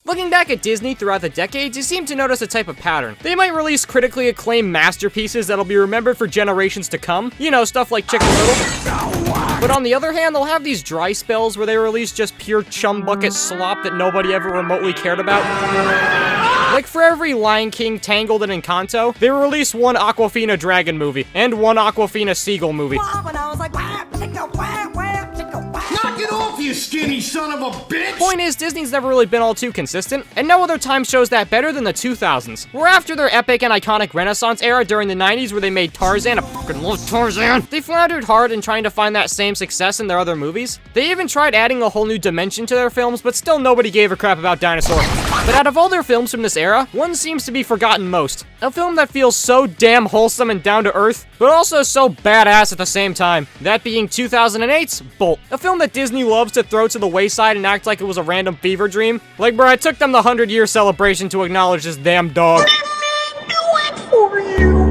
Looking back at Disney throughout the decades, you seem to notice a type of pattern. They might release critically acclaimed masterpieces that'll be remembered for generations to come. You know, stuff like Chicken Little. But on the other hand, they'll have these dry spells where they release just pure chum bucket slop that nobody ever remotely cared about. Like for every Lion King, Tangled, and Encanto, they release one Aquafina Dragon movie, and one Aquafina Seagull movie. Knock it off, you skinny son of a bitch! Point is, Disney's never really been all too consistent, and no other time shows that better than the 2000s. We're after their epic and iconic Renaissance era during the 90s where they made Tarzan. I fucking love Tarzan! They floundered hard in trying to find that same success in their other movies. They even tried adding a whole new dimension to their films, but still nobody gave a crap about dinosaurs. But out of all their films from this era, one seems to be forgotten most. A film that feels so damn wholesome and down to earth, but also so badass at the same time. That being 2008's Bolt. A film that Disney loves to throw to the wayside and act like it was a random fever dream. Like, bro, it took them the 100-year celebration to acknowledge this damn dog.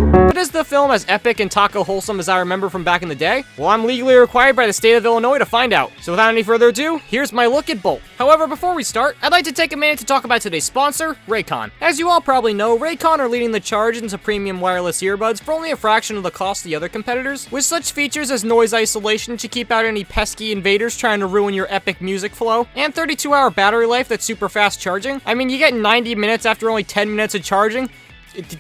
But is the film as epic and taco wholesome as I remember from back in the day? Well, I'm legally required by the state of Illinois to find out. So without any further ado, here's my look at Bolt. However, before we start, I'd like to take a minute to talk about today's sponsor, Raycon. As you all probably know, Raycon are leading the charge into premium wireless earbuds for only a fraction of the cost of the other competitors, with such features as noise isolation to keep out any pesky invaders trying to ruin your epic music flow, and 32-hour battery life that's super fast charging. I mean, you get 90 minutes after only 10 minutes of charging.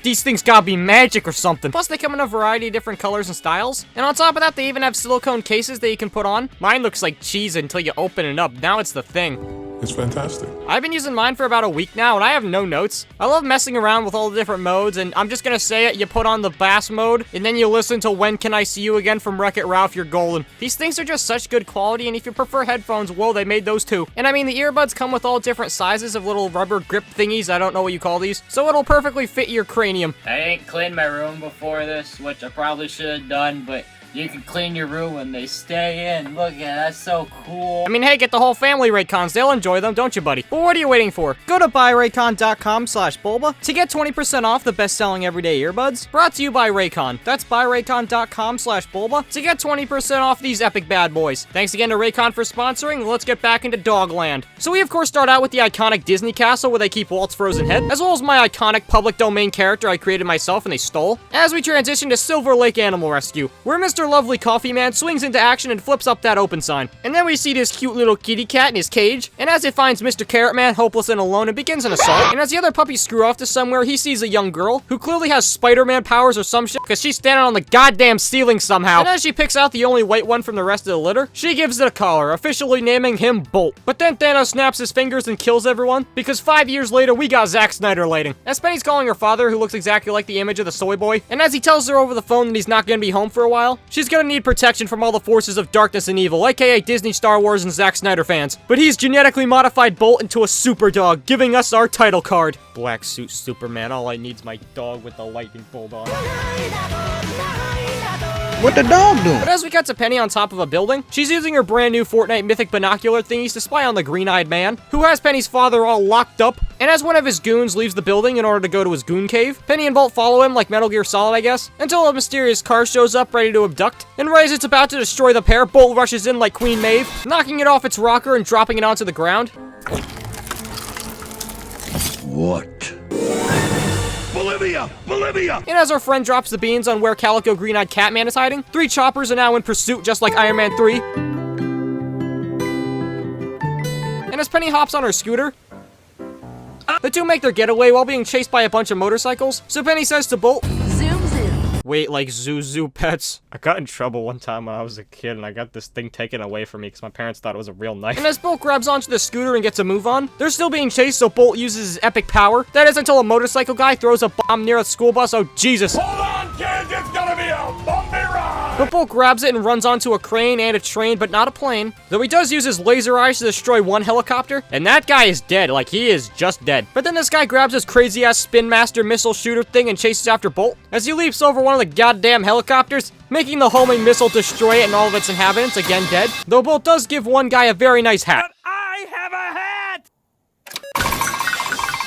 These things gotta be magic or something. Plus, they come in a variety of different colors and styles. And on top of that, they even have silicone cases that you can put on. Mine looks like cheese until you open it up. Now it's the thing. It's fantastic. I've been using mine for about a week now, and I have no notes. I love messing around with all the different modes, and I'm just gonna say it, you put on the bass mode, and then you listen to When Can I See You Again from Wreck-It Ralph, you're golden. These things are just such good quality, and if you prefer headphones, well, they made those too. And I mean, the earbuds come with all different sizes of little rubber grip thingies, I don't know what you call these, so it'll perfectly fit your cranium. I didn't clean my room before this, which I probably should have done, but you can clean your room when they stay in. Look at that, that's so cool. I mean, hey, get the whole family Raycons. They'll enjoy them, don't you, buddy? But what are you waiting for? Go to buyraycon.com/bulba to get 20% off the best-selling everyday earbuds. Brought to you by Raycon. That's buyraycon.com/bulba to get 20% off these epic bad boys. Thanks again to Raycon for sponsoring. Let's get back into Dogland. So we, of course, start out with the iconic Disney castle where they keep Walt's frozen head, as well as my iconic public domain character I created myself and they stole. As we transition to Silver Lake Animal Rescue, where Mr. Lovely Coffee Man swings into action and flips up that open sign. And then we see this cute little kitty cat in his cage, and as it finds Mr. Carrot Man hopeless and alone, it begins an assault. And as the other puppies screw off to somewhere, he sees a young girl who clearly has Spider-Man powers or some shit, because she's standing on the goddamn ceiling somehow. And as she picks out the only white one from the rest of the litter, she gives it a collar, officially naming him Bolt. But then Thanos snaps his fingers and kills everyone, because 5 years later, we got Zack Snyder lighting. As Penny's calling her father, who looks exactly like the image of the soy boy, and as he tells her over the phone that he's not gonna be home for a while, she's gonna need protection from all the forces of darkness and evil, aka Disney, Star Wars, and Zack Snyder fans. But he's genetically modified Bolt into a super dog, giving us our title card. Black suit Superman, all I need's my dog with the lightning bolt on. What the dog doing? But as we cut to Penny on top of a building, she's using her brand new Fortnite mythic binocular thingies to spy on the green-eyed man, who has Penny's father all locked up, and as one of his goons leaves the building in order to go to his goon cave, Penny and Bolt follow him like Metal Gear Solid, I guess, until a mysterious car shows up ready to abduct, and right as it's about to destroy the pair, Bolt rushes in like Queen Maeve, knocking it off its rocker and dropping it onto the ground. What? Bolivia! Bolivia! And as our friend drops the beans on where Calico Green-Eyed Catman is hiding, 3 choppers are now in pursuit just like Iron Man 3. And as Penny hops on her scooter, the two make their getaway while being chased by a bunch of motorcycles. So Penny says to Bolt, "Zoom zoom." Wait, like zoo pets? I got in trouble one time when I was a kid and I got this thing taken away from me because my parents thought it was a real knife. And as Bolt grabs onto the scooter and gets a move on, they're still being chased, so Bolt uses his epic power. That is until a motorcycle guy throws a bomb near a school bus. Oh, Jesus. Hold on, kids! It's gonna be a bumpy ride! But Bolt grabs it and runs onto a crane and a train, but not a plane. Though he does use his laser eyes to destroy one helicopter, and that guy is dead. Like, he is just dead. But then this guy grabs his crazy-ass Spin Master missile shooter thing and chases after Bolt, as he leaps over one of the goddamn helicopters, making the homing missile destroy it and all of its inhabitants, again dead. Though Bolt does give one guy a very nice hat. But I have a hat!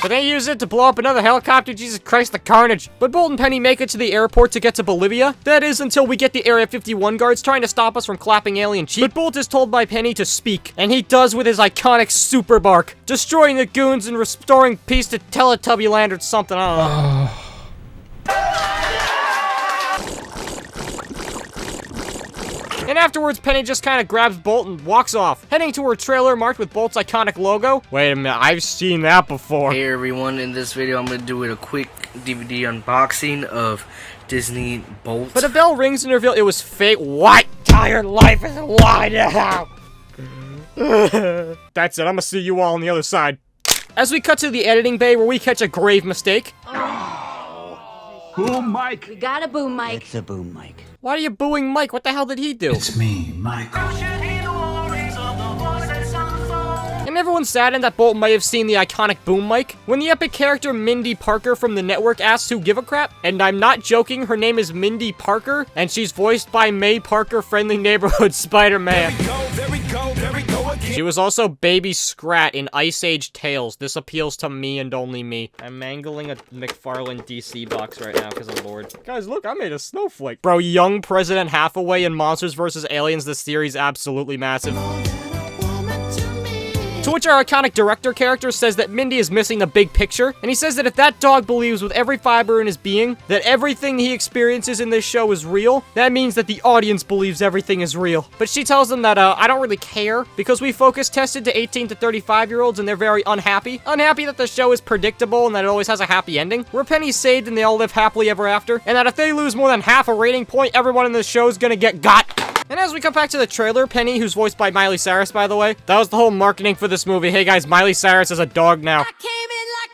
But they use it to blow up another helicopter. Jesus Christ, the carnage. But Bolt and Penny make it to the airport to get to Bolivia. That is until we get the Area 51 guards trying to stop us from clapping alien cheek. But Bolt is told by Penny to speak, and he does with his iconic super bark, destroying the goons and restoring peace to Teletubby Land or something, I don't know. And afterwards, Penny just kind of grabs Bolt and walks off, heading to her trailer marked with Bolt's iconic logo. Wait a minute, I've seen that before. Hey everyone, in this video I'm going to do a quick DVD unboxing of Disney Bolt. But a bell rings and reveal it was fake. What? Entire life is a lie now. That's it, I'm gonna see you all on the other side. As we cut to the editing bay where we catch a grave mistake. Boom Mike. We got a boom mic. It's a boom mic. Why are you booing Mike? What the hell did he do? It's me, Michael. And everyone's saddened that Bolt might have seen the iconic boom mic when the epic character Mindy Parker from the network asks who give a crap. And I'm not joking, her name is Mindy Parker, and she's voiced by May Parker, Friendly Neighborhood Spider-Man. She was also Baby Scrat in Ice Age Tales. This appeals to me and only me. I'm mangling a McFarlane DC box right now because I'm bored. Guys, look, I made a snowflake. Bro, young President Hathaway in Monsters vs. Aliens, this series absolutely massive. To which our iconic director character says that Mindy is missing the big picture, and he says that if that dog believes with every fiber in his being that everything he experiences in this show is real, that means that the audience believes everything is real. But she tells them that, I don't really care, because we focus tested to 18 to 35-year-olds and they're very unhappy. Unhappy that the show is predictable and that it always has a happy ending, where Penny's saved and they all live happily ever after, and that if they lose more than half a rating point, everyone in the show is gonna get got. And as we come back to the trailer, Penny, who's voiced by Miley Cyrus, by the way, that was the whole marketing for this movie. Hey guys, Miley Cyrus is a dog now.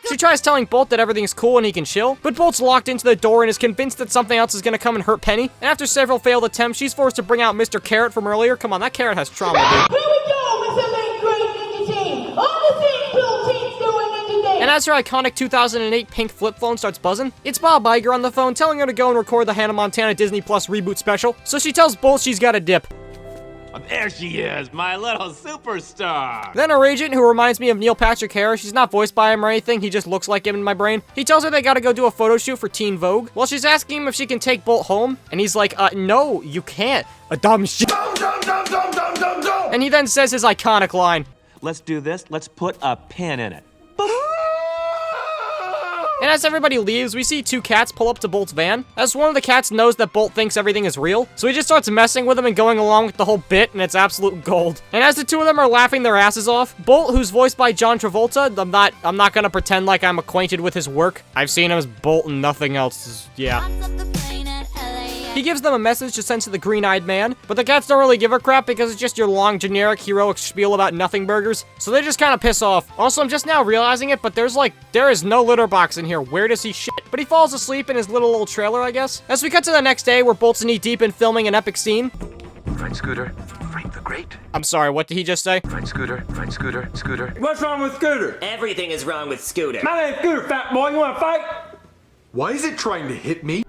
She tries telling Bolt that everything's cool and he can chill, but Bolt's locked into the door and is convinced that something else is gonna come and hurt Penny. And after several failed attempts, she's forced to bring out Mr. Carrot from earlier. Come on, that carrot has trauma, dude. Here we go with the main great ninja team. All the same blue teams doing ninja day. And as her iconic 2008 pink flip phone starts buzzing, it's Bob Iger on the phone telling her to go and record the Hannah Montana Disney Plus reboot special. So she tells Bolt she's got a dip. There she is, my little superstar. Then her agent, who reminds me of Neil Patrick Harris, she's not voiced by him or anything, he just looks like him in my brain. He tells her they gotta go do a photo shoot for Teen Vogue. Well, she's asking him if she can take Bolt home, and he's like, no, you can't. A dumb shit. And he then says his iconic line. Let's do this. Let's put a pin in it. And as everybody leaves, we see two cats pull up to Bolt's van. As one of the cats knows that Bolt thinks everything is real, so he just starts messing with him and going along with the whole bit, and it's absolute gold. And as the two of them are laughing their asses off, Bolt, who's voiced by John Travolta, I'm not gonna pretend like I'm acquainted with his work. I've seen him as Bolt and nothing else. Yeah. He gives them a message to send to the green-eyed man, but the cats don't really give a crap because it's just your long, generic, heroic spiel about nothing burgers, so they just kind of piss off. Also, I'm just now realizing it, but there is no litter box in here. Where does he shit? But he falls asleep in his little old trailer, I guess. As we cut to the next day, where Bolt's knee-deep in filming an epic scene. Right, Scooter. Frank the Great. I'm sorry, what did he just say? Right, Scooter. Right, Scooter. Scooter. What's wrong with Scooter? Everything is wrong with Scooter. My name's Scooter, fat boy. You wanna fight? Why is it trying to hit me?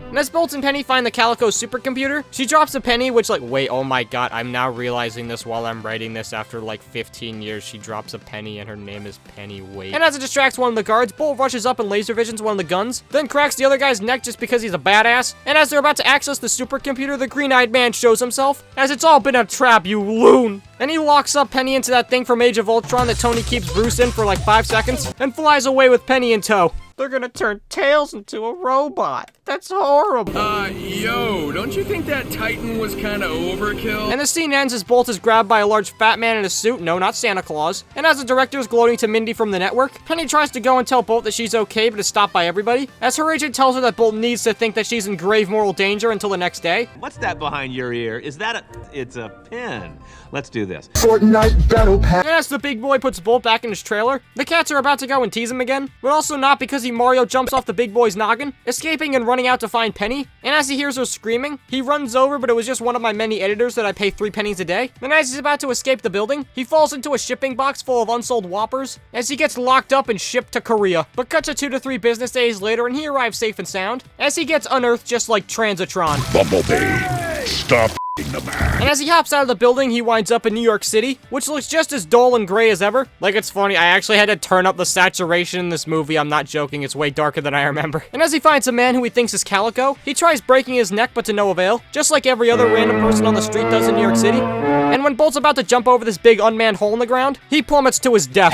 And as Bolt and Penny find the Calico supercomputer, she drops a penny, which wait, oh my god, I'm now realizing this while I'm writing this after 15 years. She drops a penny and her name is Penny, wait. And as it distracts one of the guards, Bolt rushes up and laser visions one of the guns, then cracks the other guy's neck just because he's a badass. And as they're about to access the supercomputer, the green-eyed man shows himself, as it's all been a trap, you loon. And he locks up Penny into that thing from Age of Ultron that Tony keeps Bruce in for 5 seconds, and flies away with Penny in tow. They're gonna turn Tails into a robot. That's horrible. Yo, don't you think that Titan was kinda overkill? And the scene ends as Bolt is grabbed by a large fat man in a suit, no, not Santa Claus. And as the director is gloating to Mindy from the network, Penny tries to go and tell Bolt that she's okay, but is stopped by everybody, as her agent tells her that Bolt needs to think that she's in grave moral danger until the next day. What's that behind your ear? Is that it's a pin. Let's do this. Fortnite Battle Pass. And as the big boy puts Bolt back in his trailer, the cats are about to go and tease him again, but also not because Mario jumps off the big boy's noggin, escaping and running out to find Penny. And as he hears her screaming, he runs over, but it was just one of my many editors that I pay 3 pennies a day. Then as he's about to escape the building, he falls into a shipping box full of unsold Whoppers, as he gets locked up and shipped to Korea. But cut to 2 to 3 business days later, and he arrives safe and sound, as he gets unearthed just like Transitron. Bumblebee, stop And as he hops out of the building, he winds up in New York City, which looks just as dull and gray as ever. Like, it's funny, I actually had to turn up the saturation in this movie. I'm not joking, it's way darker than I remember. And as he finds a man who he thinks is Calico, he tries breaking his neck, but to no avail, just like every other random person on the street does in New York City. And when Bolt's about to jump over this big unmanned hole in the ground, he plummets to his death.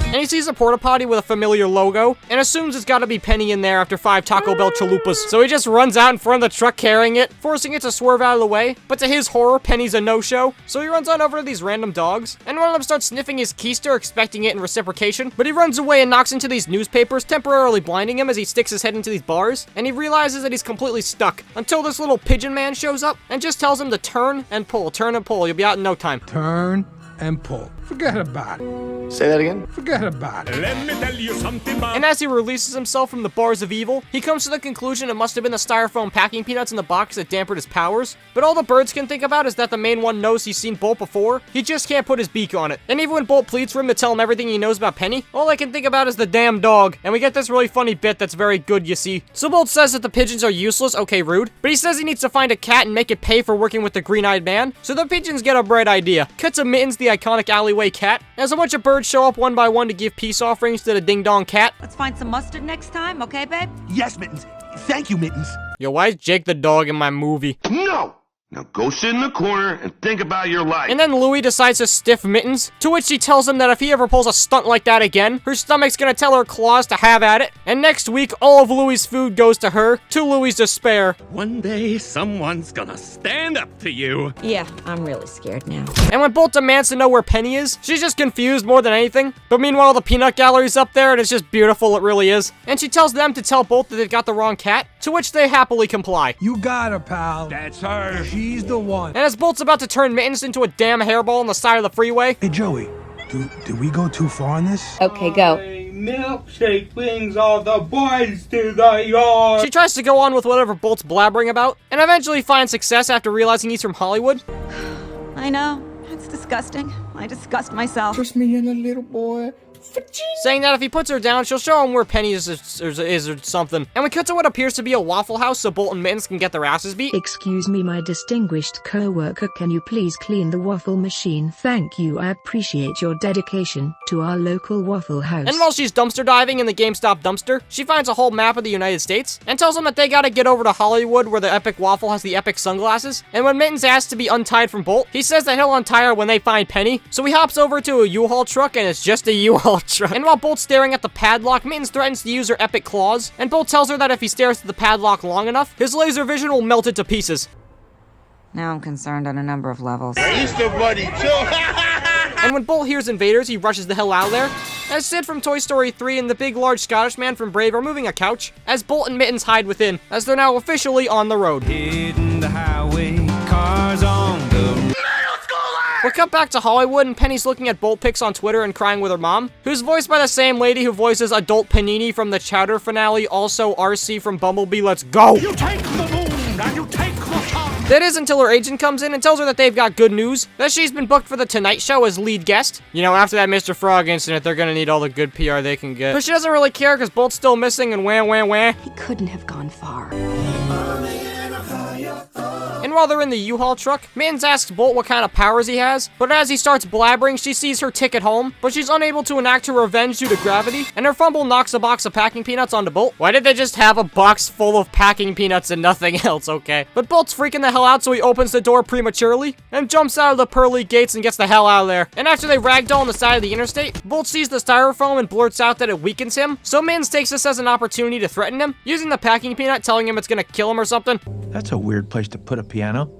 And he sees a porta potty with a familiar logo, and assumes it's gotta be Penny in there after 5 Taco Bell chalupas. So he just runs out in front of the truck carrying it, forcing it to swerve out of the way. But to his horror, Penny's a no-show. So he runs on over to these random dogs, and one of them starts sniffing his keister, expecting it in reciprocation. But he runs away and knocks into these newspapers, temporarily blinding him as he sticks his head into these bars. And he realizes that he's completely stuck, until this little pigeon man shows up, and just tells him to turn and pull, you'll be out in no time. Turn and pull. Forget about it. Say that again? Forget about it. Let me tell you something, Bob. And as he releases himself from the bars of evil, he comes to the conclusion it must have been the styrofoam packing peanuts in the box that dampened his powers. But all the birds can think about is that the main one knows he's seen Bolt before, he just can't put his beak on it. And even when Bolt pleads for him to tell him everything he knows about Penny, all I can think about is the damn dog. And we get this really funny bit that's very good, you see. So Bolt says that the pigeons are useless, okay, rude, but he says he needs to find a cat and make it pay for working with the green-eyed man. So the pigeons get a bright idea. Cut to Mittens, the iconic alleyway cat, as a bunch of birds show up one by one to give peace offerings to the ding-dong cat. Let's find some mustard next time, okay, babe? Yes, Mittens. Thank you, Mittens. Yo, why is Jake the dog in my movie? No! Now go sit in the corner and think about your life. And then Louie decides to stiff Mittens, to which she tells him that if he ever pulls a stunt like that again, her stomach's gonna tell her claws to have at it. And next week, all of Louie's food goes to her, to Louie's despair. One day, someone's gonna stand up to you. Yeah, I'm really scared now. And when Bolt demands to know where Penny is, she's just confused more than anything. But meanwhile, the peanut gallery's up there, and it's just beautiful, it really is. And she tells them to tell Bolt that they've got the wrong cat, to which they happily comply. You got her, pal. That's her. She's the one. And as Bolt's about to turn Mittens into a damn hairball on the side of the freeway... Hey, Joey, did we go too far on this? Okay, go. Milkshake brings all the boys to the yard. She tries to go on with whatever Bolt's blabbering about, and eventually finds success after realizing he's from Hollywood. I know. It's disgusting. I disgust myself. Just me and a little boy. Saying that if he puts her down, she'll show him where Penny is or something. And we cut to what appears to be a Waffle House so Bolt and Mittens can get their asses beat. Excuse me, my distinguished co-worker, can you please clean the waffle machine? Thank you, I appreciate your dedication to our local Waffle House. And while she's dumpster diving in the GameStop dumpster, she finds a whole map of the United States and tells them that they gotta get over to Hollywood where the Epic Waffle has the epic sunglasses. And when Mittens asks to be untied from Bolt, he says that he'll untie her when they find Penny. So he hops over to a U-Haul truck and it's just a U-Haul truck. And while Bolt's staring at the padlock, Mittens threatens to use her epic claws, and Bolt tells her that if he stares at the padlock long enough, his laser vision will melt it to pieces. Now I'm concerned on a number of levels. And when Bolt hears invaders, he rushes the hell out of there. As Sid from Toy Story 3 and the big large Scottish man from Brave are moving a couch, as Bolt and Mittens hide within, as they're now officially on the road. Hitting the highway, cars on the... We'll cut back to Hollywood, and Penny's looking at Bolt pics on Twitter and crying with her mom, who's voiced by the same lady who voices Adult Panini from the Chowder finale, also RC from Bumblebee Let's Go! You take the moon, and you take the sun. That is until her agent comes in and tells her that they've got good news, that she's been booked for The Tonight Show as lead guest. You know, after that Mr. Frog incident, they're gonna need all the good PR they can get. But she doesn't really care because Bolt's still missing and wah. He couldn't have gone far. And while they're in the U-Haul truck, Mittens asks Bolt what kind of powers he has, but as he starts blabbering, she sees her ticket home, but she's unable to enact her revenge due to gravity, and her fumble knocks a box of packing peanuts onto Bolt. Why did they just have a box full of packing peanuts and nothing else, okay? But Bolt's freaking the hell out, so he opens the door prematurely, and jumps out of the pearly gates and gets the hell out of there. And after they ragdoll on the side of the interstate, Bolt sees the styrofoam and blurts out that it weakens him, so Mittens takes this as an opportunity to threaten him, using the packing peanut, telling him it's gonna kill him or something. That's a weird place to put a piano.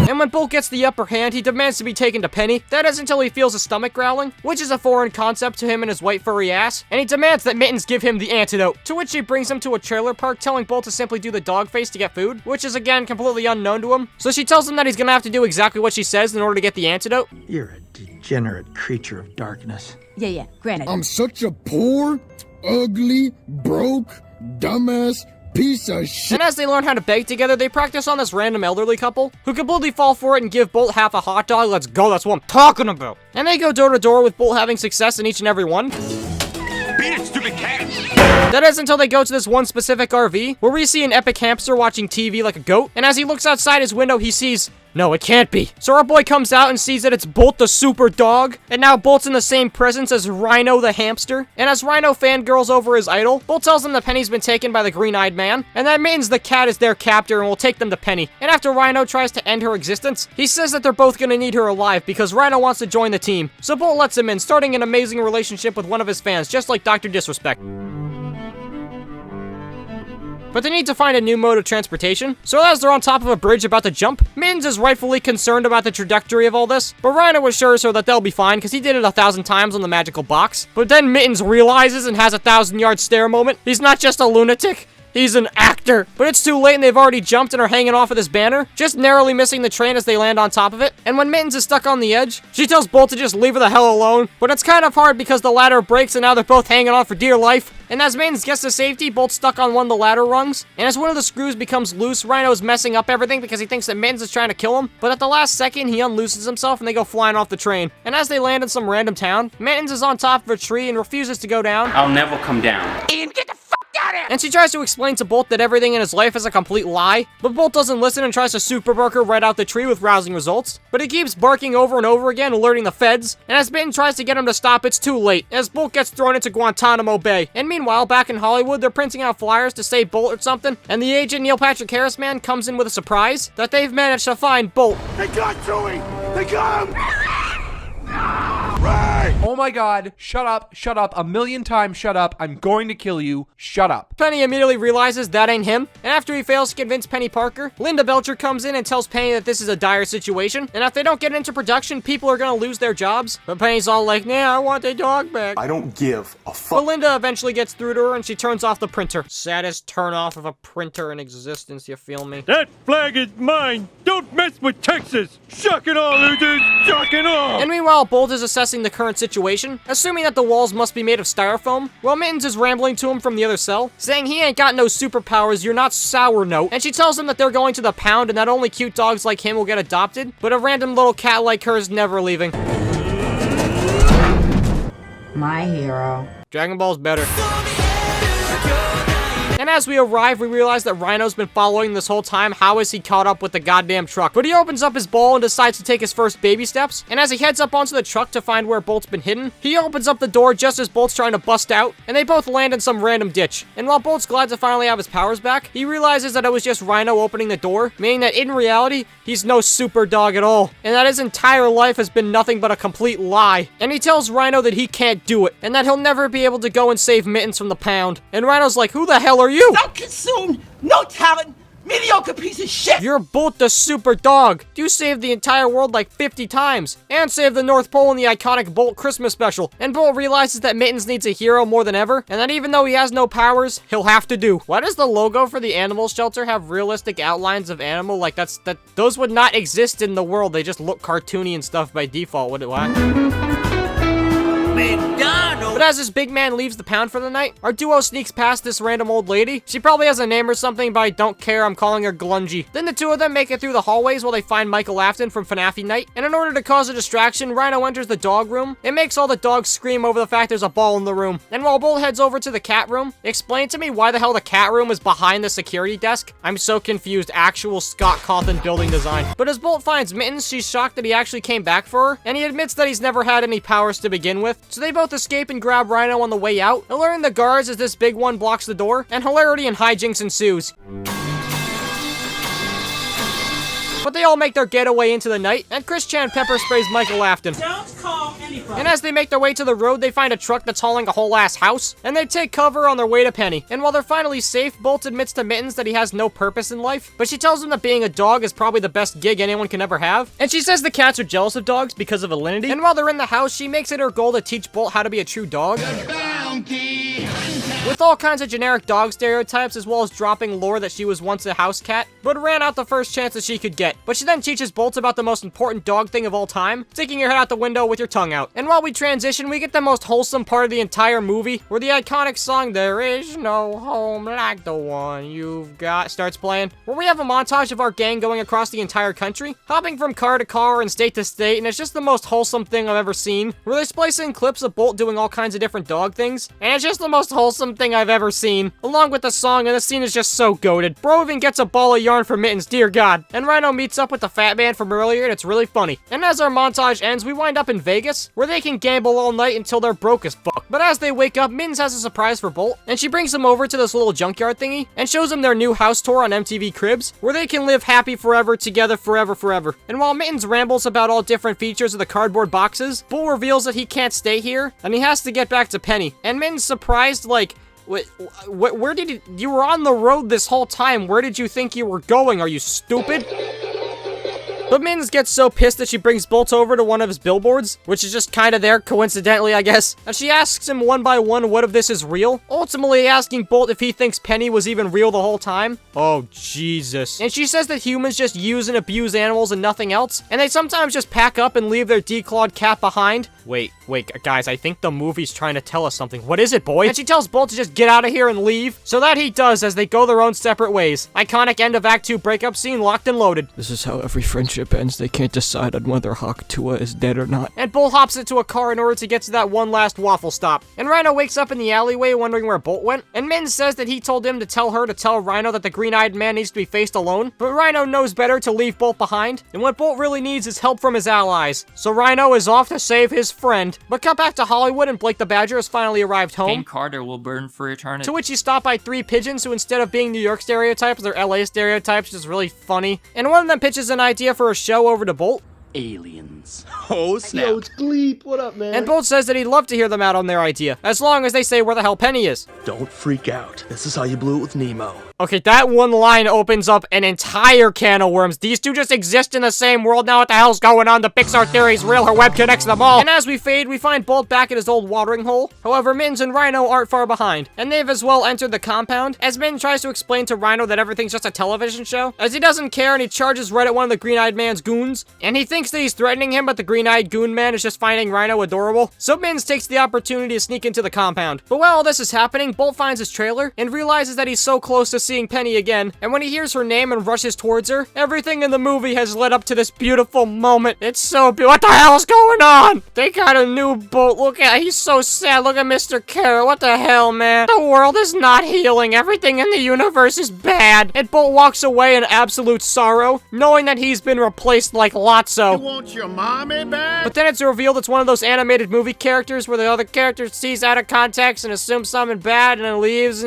And when Bolt gets the upper hand, he demands to be taken to Penny. That is until he feels a stomach growling, which is a foreign concept to him and his white furry ass, and he demands that Mittens give him the antidote, to which she brings him to a trailer park, telling Bolt to simply do the dog face to get food, which is again completely unknown to him. So she tells him that he's gonna have to do exactly what she says in order to get the antidote. You're a degenerate creature of darkness. Yeah, granted. I'm such a poor, ugly, broke, dumbass piece of shit. And as they learn how to beg together, they practice on this random elderly couple, who completely fall for it and give Bolt half a hot dog. Let's go, that's what I'm talking about. And they go door to door with Bolt having success in each and every one. Beat it, stupid cat. That is until they go to this one specific RV, where we see an epic hamster watching TV like a goat, and as he looks outside his window, he sees, no, it can't be. So our boy comes out and sees that it's Bolt the super dog, and now Bolt's in the same presence as Rhino the hamster. And as Rhino fangirls over his idol, Bolt tells them that Penny's been taken by the green-eyed man, and that Mittens the cat is their captor and will take them to Penny. And after Rhino tries to end her existence, he says that they're both gonna need her alive because Rhino wants to join the team. So Bolt lets him in, starting an amazing relationship with one of his fans, just like Dr. Disrespect. But they need to find a new mode of transportation. So as they're on top of a bridge about to jump, Mittens is rightfully concerned about the trajectory of all this, but Rhino assures her that they'll be fine because he did it 1,000 times on the magical box. But then Mittens realizes and has a 1,000-yard stare moment. He's not just a lunatic. He's an actor. But it's too late and they've already jumped and are hanging off of this banner, just narrowly missing the train as they land on top of it. And when Mittens is stuck on the edge, she tells Bolt to just leave her the hell alone. But it's kind of hard because the ladder breaks and now they're both hanging on for dear life. And as Mittens gets to safety, Bolt's stuck on one of the ladder rungs. And as one of the screws becomes loose, Rhino's messing up everything because he thinks that Mittens is trying to kill him. But at the last second, he unlooses himself and they go flying off the train. And as they land in some random town, Mittens is on top of a tree and refuses to go down. I'll never come down. Ian, get the fuck out of here! And she tries to explain to Bolt that everything in his life is a complete lie. But Bolt doesn't listen and tries to super bark her right out the tree with rousing results. But he keeps barking over and over again, alerting the feds. And as Mittens tries to get him to stop, it's too late, as Bolt gets thrown into Guantanamo Bay. And meanwhile, back in Hollywood, they're printing out flyers to save Bolt or something, and the agent Neil Patrick Harris man comes in with a surprise that they've managed to find Bolt. They got Joey! They got him! Oh my god, shut up, a million times shut up, I'm going to kill you, shut up. Penny immediately realizes that ain't him, and after he fails to convince Penny Parker, Linda Belcher comes in and tells Penny that this is a dire situation, and if they don't get into production, people are gonna lose their jobs. But Penny's all like, nah, I want the dog back. I don't give a fuck. But Linda eventually gets through to her and she turns off the printer. Saddest turn off of a printer in existence, you feel me? That flag is mine! Don't mess with Texas! Shock and all, losers! Shock and all! And meanwhile, Bolt is assessing the current situation, assuming that the walls must be made of styrofoam, while Mittens is rambling to him from the other cell, saying he ain't got no superpowers, you're not sour note, and she tells him that they're going to the pound and that only cute dogs like him will get adopted, but a random little cat like her is never leaving. My hero. Dragon Ball's better. And as we arrive, we realize that Rhino's been following this whole time. How is he caught up with the goddamn truck? But he opens up his ball and decides to take his first baby steps. And as he heads up onto the truck to find where Bolt's been hidden, he opens up the door just as Bolt's trying to bust out. And they both land in some random ditch. And while Bolt's glad to finally have his powers back, he realizes that it was just Rhino opening the door, meaning that in reality, he's no super dog at all. And that his entire life has been nothing but a complete lie. And he tells Rhino that he can't do it, and that he'll never be able to go and save Mittens from the pound. And Rhino's like, who the hell are you? No consumed, no talent, mediocre piece of shit! You're Bolt the super dog. You saved the entire world like 50 times. And saved the North Pole in the iconic Bolt Christmas special. And Bolt realizes that Mittens needs a hero more than ever, and that even though he has no powers, he'll have to do. Why does the logo for the animal shelter have realistic outlines of animal? Like those would not exist in the world. They just look cartoony and stuff by default, would it? Why? But as this big man leaves the pound for the night, our duo sneaks past this random old lady. She probably has a name or something, but I don't care, I'm calling her Glungy. Then the two of them make it through the hallways while they find Michael Afton from FNAF Night. And in order to cause a distraction, Rhino enters the dog room. It makes all the dogs scream over the fact there's a ball in the room. And while Bolt heads over to the cat room, explain to me why the hell the cat room is behind the security desk. I'm so confused, actual Scott Cawthon building design. But as Bolt finds Mittens, she's shocked that he actually came back for her, and he admits that he's never had any powers to begin with. So they both escape and grab Rhino on the way out, alerting the guards as this big one blocks the door, and hilarity and hijinks ensues. But they all make their getaway into the night, and Chris Chan pepper sprays Michael Afton. Don't call anybody. And as they make their way to the road, they find a truck that's hauling a whole ass house, and they take cover on their way to Penny. And while they're finally safe, Bolt admits to Mittens that he has no purpose in life, but she tells him that being a dog is probably the best gig anyone can ever have. And she says the cats are jealous of dogs because of alinity. And while they're in the house, she makes it her goal to teach Bolt how to be a true dog. With all kinds of generic dog stereotypes, as well as dropping lore that she was once a house cat, but ran out the first chance that she could get. But she then teaches Bolt about the most important dog thing of all time, sticking your head out the window with your tongue out. And while we transition, we get the most wholesome part of the entire movie, where the iconic song, "There Is No Home Like the One You've Got," starts playing, where we have a montage of our gang going across the entire country, hopping from car to car and state to state, and it's just the most wholesome thing I've ever seen, where they splice in clips of Bolt doing all kinds of different dog things, and it's just the most wholesome thing I've ever seen, along with the song, and the scene is just so goated. Bro even gets a ball of yarn for Mittens, dear God. And Rhino meets up with the fat man from earlier, and it's really funny. And as our montage ends, we wind up in Vegas, where they can gamble all night until they're broke as fuck. But as they wake up, Mittens has a surprise for Bolt, and she brings him over to this little junkyard thingy, and shows him their new house tour on MTV Cribs, where they can live happy forever together forever. And while Mittens rambles about all different features of the cardboard boxes, Bolt reveals that he can't stay here, and he has to get back to Penny. And Mittens surprised, like, where did you were on the road this whole time. Where did you think you were going? Are you stupid? But Mittens gets so pissed that she brings Bolt over to one of his billboards, which is just kind of there, coincidentally, I guess. And she asks him one by one what if this is real, ultimately asking Bolt if he thinks Penny was even real the whole time. Oh, Jesus. And she says that humans just use and abuse animals and nothing else, and they sometimes just pack up and leave their declawed cat behind. Wait, guys, I think the movie's trying to tell us something. What is it, boy? And she tells Bolt to just get out of here and leave, so that he does as they go their own separate ways. Iconic end of Act 2 breakup scene, locked and loaded. This is how every friendship ends. They can't decide on whether Hawk Tua is dead or not. And Bolt hops into a car in order to get to that one last waffle stop. And Rhino wakes up in the alleyway wondering where Bolt went. And Mittens says that he told him to tell her to tell Rhino that the green-eyed man needs to be faced alone. But Rhino knows better to leave Bolt behind. And what Bolt really needs is help from his allies. So Rhino is off to save his friend. But cut back to Hollywood, and Blake the Badger has finally arrived home. King Carter will burn for eternity. To which he's stopped by 3 pigeons who, instead of being New York stereotypes, they're LA stereotypes, which is really funny. And one of them pitches an idea for a show over to Bolt. Aliens. Oh, snap. Yo, it's Gleep. What up, man? And Bolt says that he'd love to hear them out on their idea, as long as they say where the hell Penny is. Don't freak out. This is how you blew it with Nemo. Okay, that one line opens up an entire can of worms. These two just exist in the same world now. What the hell's going on? The Pixar theory's real. Her web connects them all. And as we fade, we find Bolt back at his old watering hole. However, Mittens and Rhino aren't far behind, and they've as well entered the compound, as Mittens tries to explain to Rhino that everything's just a television show, as he doesn't care and he charges right at one of the green-eyed man's goons, and he thinks that he's threatening him, but the green-eyed goon man is just finding Rhino adorable. So Mittens takes the opportunity to sneak into the compound. But while all this is happening, Bolt finds his trailer and realizes that he's so close to seeing Penny again, and when he hears her name and rushes towards her, everything in the movie has led up to this beautiful moment. It's so beautiful. What the hell is going on? They got a new Bolt. Look at, he's so sad. Look at Mr. Carrot. What the hell, man? The world is not healing. Everything in the universe is bad. And Bolt walks away in absolute sorrow, knowing that he's been replaced like Lotso. You want your mommy back? But then it's revealed it's one of those animated movie characters where the other character sees out of context and assumes something bad and then leaves.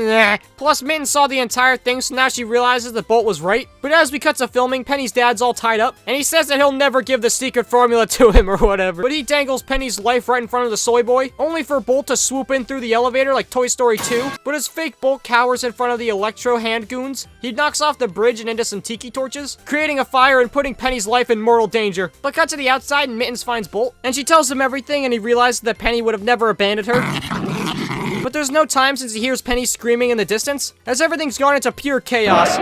Plus, Mittens saw the entire thing, so now she realizes that Bolt was right. But as we cut to filming, Penny's dad's all tied up, and he says that he'll never give the secret formula to him or whatever. But he dangles Penny's life right in front of the soy boy, only for Bolt to swoop in through the elevator like Toy Story 2. But as fake Bolt cowers in front of the electro hand goons, he knocks off the bridge and into some tiki torches, creating a fire and putting Penny's life in mortal danger. But cut to the outside and Mittens finds Bolt, and she tells him everything, and he realizes that Penny would have never abandoned her. But there's no time since he hears Penny screaming in the distance, as everything's gone into pure chaos.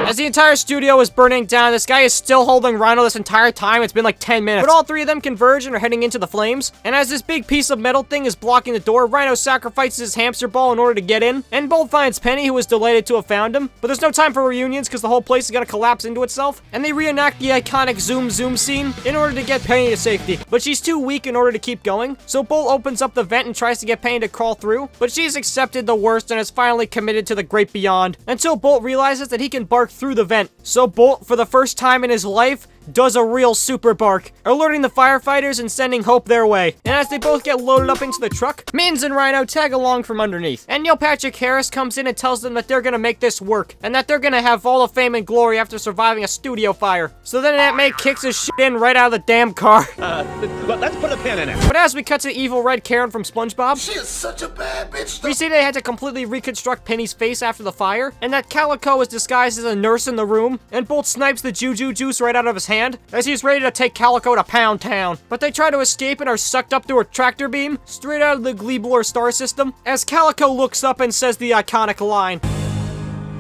As the entire studio is burning down, this guy is still holding Rhino this entire time. It's been like 10 minutes. But all 3 of them converge and are heading into the flames. And as this big piece of metal thing is blocking the door, Rhino sacrifices his hamster ball in order to get in. And Bolt finds Penny, who is delighted to have found him. But there's no time for reunions because the whole place is gonna collapse into itself. And they reenact the iconic zoom scene in order to get Penny to safety. But she's too weak in order to keep going. So Bolt opens up the vent and tries to get Penny to crawl through. But she's accepted the worst and is finally committed to the great beyond. Until Bolt realizes that he can bark through the vent. So Bolt, for the first time in his life, does a real super bark, alerting the firefighters and sending hope their way. And as they both get loaded up into the truck, Mittens and Rhino tag along from underneath. And Neil Patrick Harris comes in and tells them that they're gonna make this work, and that they're gonna have all the fame and glory after surviving a studio fire. So then Aunt May kicks his shit in right out of the damn car. Let's put a pin in it. But as we cut to evil red Karen from SpongeBob, She is such a bad bitch. we see they had to completely reconstruct Penny's face after the fire, and that Calico is disguised as a nurse in the room, and Bolt snipes the juju juice right out of his hand, as he's ready to take Calico to Pound Town. But they try to escape and are sucked up through a tractor beam, straight out of the Gleeblor star system, as Calico looks up and says the iconic line.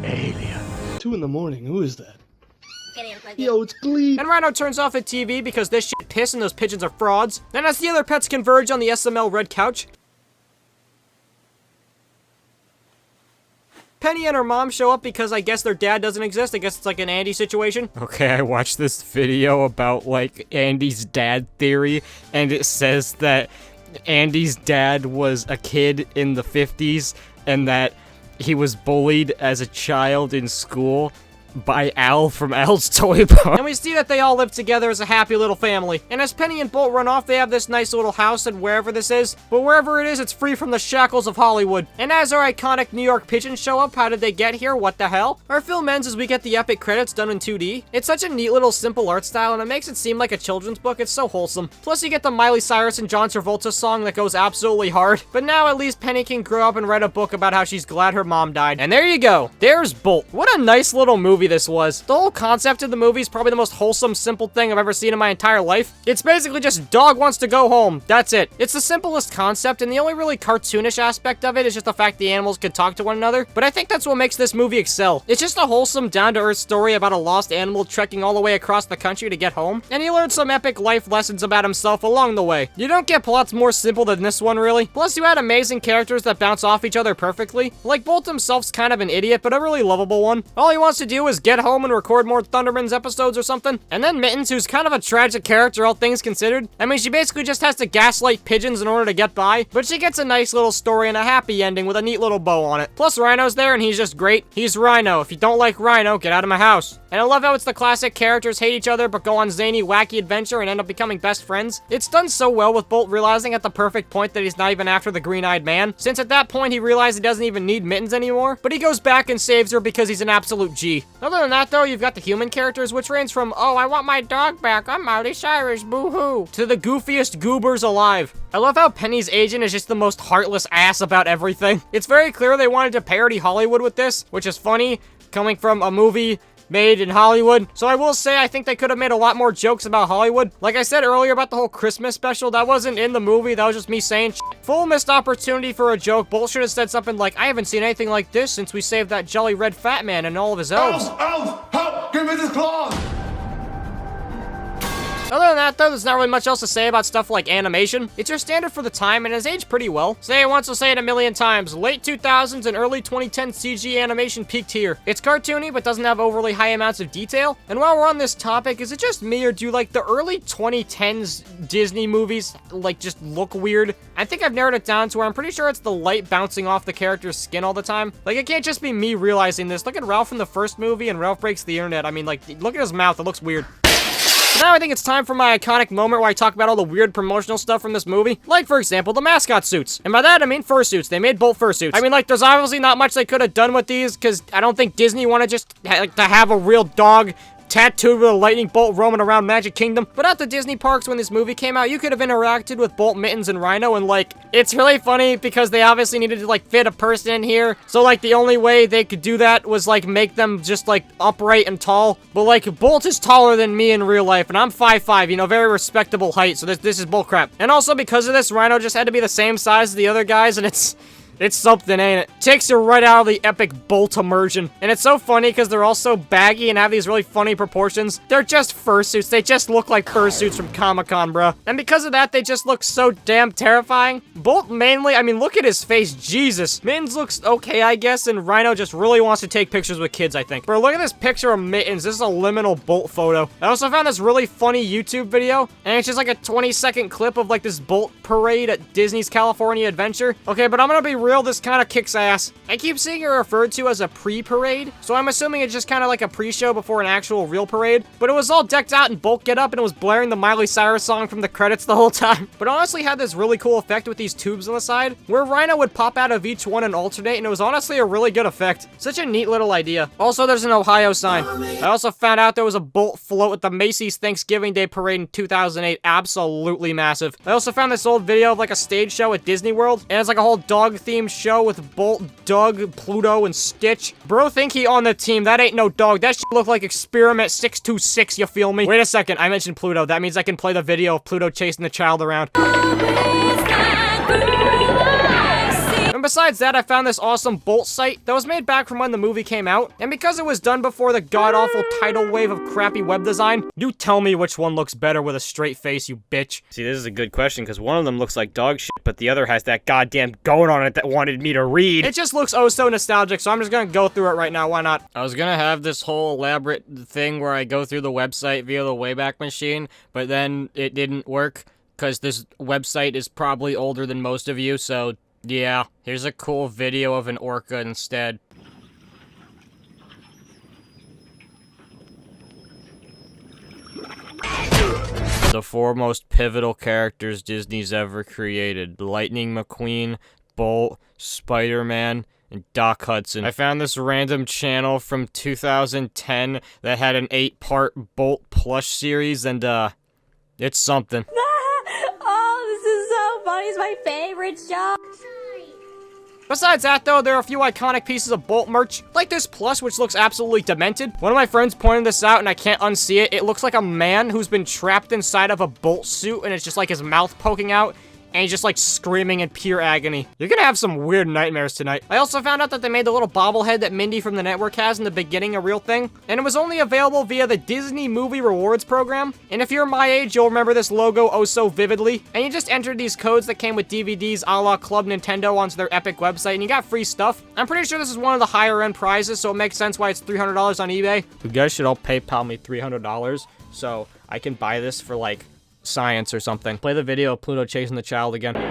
Alien. 2 in the morning, who is that? Yo, it's Glee. And Rhino turns off the TV because this shit piss and those pigeons are frauds. And as the other pets converge on the SML red couch, Penny and her mom show up because I guess their dad doesn't exist. I guess it's like an Andy situation. Okay, I watched this video about like Andy's dad theory, and it says that Andy's dad was a kid in the 50s and that he was bullied as a child in school by Al from Al's Toy Bar. And we see that they all live together as a happy little family. And as Penny and Bolt run off, they have this nice little house and wherever this is. But wherever it is, it's free from the shackles of Hollywood. And as our iconic New York pigeons show up, how did they get here? What the hell? Our film ends as we get the epic credits done in 2D. It's such a neat little simple art style and it makes it seem like a children's book. It's so wholesome. Plus you get the Miley Cyrus and John Travolta song that goes absolutely hard. But now at least Penny can grow up and write a book about how she's glad her mom died. And there you go. There's Bolt. What a nice little movie this was. The whole concept of the movie is probably the most wholesome, simple thing I've ever seen in my entire life. It's basically just dog wants to go home. That's it. It's the simplest concept, and the only really cartoonish aspect of it is just the fact the animals could talk to one another. But I think that's what makes this movie excel. It's just a wholesome, down-to-earth story about a lost animal trekking all the way across the country to get home, and he learned some epic life lessons about himself along the way. You don't get plots more simple than this one, really. Plus, you had amazing characters that bounce off each other perfectly. Like, Bolt himself's kind of an idiot, but a really lovable one. All he wants to do is get home and record more Thundermans episodes or something. And then Mittens, who's kind of a tragic character, all things considered. I mean, she basically just has to gaslight pigeons in order to get by, but she gets a nice little story and a happy ending with a neat little bow on it. Plus, Rhino's there, and he's just great. He's Rhino. If you don't like Rhino, get out of my house. And I love how it's the classic characters hate each other, but go on zany, wacky adventure and end up becoming best friends. It's done so well with Bolt realizing at the perfect point that he's not even after the green-eyed man, since at that point he realized he doesn't even need Mittens anymore, but he goes back and saves her because he's an absolute G. Other than that, though, you've got the human characters, which range from, oh, I want my dog back, I'm Miley Cyrus, boo-hoo, to the goofiest goobers alive. I love how Penny's agent is just the most heartless ass about everything. It's very clear they wanted to parody Hollywood with this, which is funny, coming from a movie made in Hollywood. So I will say I think they could have made a lot more jokes about Hollywood. Like I said earlier about the whole Christmas special, that wasn't in the movie, that was just me saying shit. Full missed opportunity for a joke. Bolt should have said something like, I haven't seen anything like this since we saved that jolly red fat man and all of his elves. Elf! Help! Give me this cloth! Other than that, though, there's not really much else to say about stuff like animation. It's your standard for the time and has aged pretty well. Say it once, I'll say it a million times. Late 2000s and early 2010s CG animation peaked here. It's cartoony, but doesn't have overly high amounts of detail. And while we're on this topic, is it just me or do, like, the early 2010s Disney movies, like, just look weird? I think I've narrowed it down to where I'm pretty sure it's the light bouncing off the character's skin all the time. Like, it can't just be me realizing this. Look at Ralph in the first movie and Ralph Breaks the Internet. I mean, like, look at his mouth. It looks weird. Now I think it's time for my iconic moment where I talk about all the weird promotional stuff from this movie. Like, for example, the mascot suits. And by that, I mean fursuits. They made Bolt fursuits. I mean, like, there's obviously not much they could have done with these, because I don't think Disney wanted just, like, to have a real dog tattooed with a lightning bolt roaming around Magic Kingdom. But at the Disney parks when this movie came out, you could have interacted with Bolt, Mittens, and Rhino, and like, it's really funny because they obviously needed to like fit a person in here. So like, the only way they could do that was like make them just like upright and tall. But like, Bolt is taller than me in real life, and I'm 5'5", you know, very respectable height, so this is bullcrap. And also because of this, Rhino just had to be the same size as the other guys, and it's something, ain't it? Takes you right out of the epic Bolt immersion. And it's so funny because they're all so baggy and have these really funny proportions. They're just fursuits. They just look like fursuits from Comic-Con, bruh. And because of that, they just look so damn terrifying. Bolt mainly, I mean, look at his face. Jesus. Mittens looks okay, I guess, and Rhino just really wants to take pictures with kids, I think. Bro, look at this picture of Mittens. This is a liminal Bolt photo. I also found this really funny YouTube video, and it's just like a 20-second clip of like this Bolt parade at Disney's California Adventure. Okay, but I'm gonna be real, this kind of kicks ass. I keep seeing it referred to as a pre-parade, so I'm assuming it's just kind of like a pre-show before an actual real parade, but it was all decked out in Bolt get up and it was blaring the Miley Cyrus song from the credits the whole time. But honestly had this really cool effect with these tubes on the side, where Rhino would pop out of each one and alternate, and it was honestly a really good effect. Such a neat little idea. Also, there's an Ohio sign. I also found out there was a Bolt float at the Macy's Thanksgiving Day Parade in 2008. Absolutely massive. I also found this old video of like a stage show at Disney World, and it's like a whole dog-themed show with Bolt, Doug, Pluto, and Stitch. Bro think he on the team. That ain't no dog. That shit look like Experiment 626, you feel me? Wait a second, I mentioned Pluto. That means I can play the video of Pluto chasing the child around. And besides that, I found this awesome Bolt site that was made back from when the movie came out, and because it was done before the god-awful tidal wave of crappy web design, you tell me which one looks better with a straight face, you bitch. See, this is a good question, because one of them looks like dog shit, but the other has that goddamn goat on it that wanted me to read. It just looks oh so nostalgic, so I'm just gonna go through it right now, why not? I was gonna have this whole elaborate thing where I go through the website via the Wayback Machine, but then it didn't work. because this website is probably older than most of you, so yeah. Here's a cool video of an orca instead. The 4 most pivotal characters Disney's ever created: Lightning McQueen, Bolt, Spider-Man, and Doc Hudson. I found this random channel from 2010 that had an 8-part Bolt plush series, and it's something. Oh, this is so funny. It's my favorite show. Besides that, though, there are a few iconic pieces of Bolt merch, like this plush, which looks absolutely demented. One of my friends pointed this out, and I can't unsee it. It looks like a man who's been trapped inside of a Bolt suit, and it's just like his mouth poking out, and he's just like screaming in pure agony. You're gonna have some weird nightmares tonight. I also found out that they made the little bobblehead that Mindy from the network has in the beginning a real thing, and it was only available via the Disney Movie Rewards program. And if you're my age, you'll remember this logo oh so vividly. And you just entered these codes that came with DVDs a la Club Nintendo onto their epic website, and you got free stuff. I'm pretty sure this is one of the higher end prizes, so it makes sense why it's $300 on eBay. You guys should all PayPal me $300 so I can buy this for like science or something. Play the video of Pluto chasing the child again. But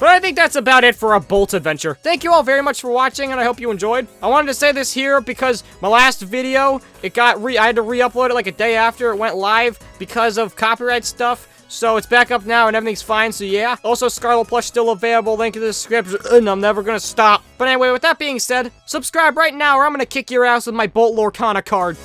I think that's about it for a Bolt adventure. Thank you all very much for watching, and I hope you enjoyed. I wanted to say this here because my last video, I had to re-upload it like a day after it went live because of copyright stuff. So it's back up now and everything's fine, so yeah. Also, Scarlet Plush still available, link in the description, and I'm never gonna stop. But anyway, with that being said, subscribe right now or I'm gonna kick your ass with my Bolt Lorcana card.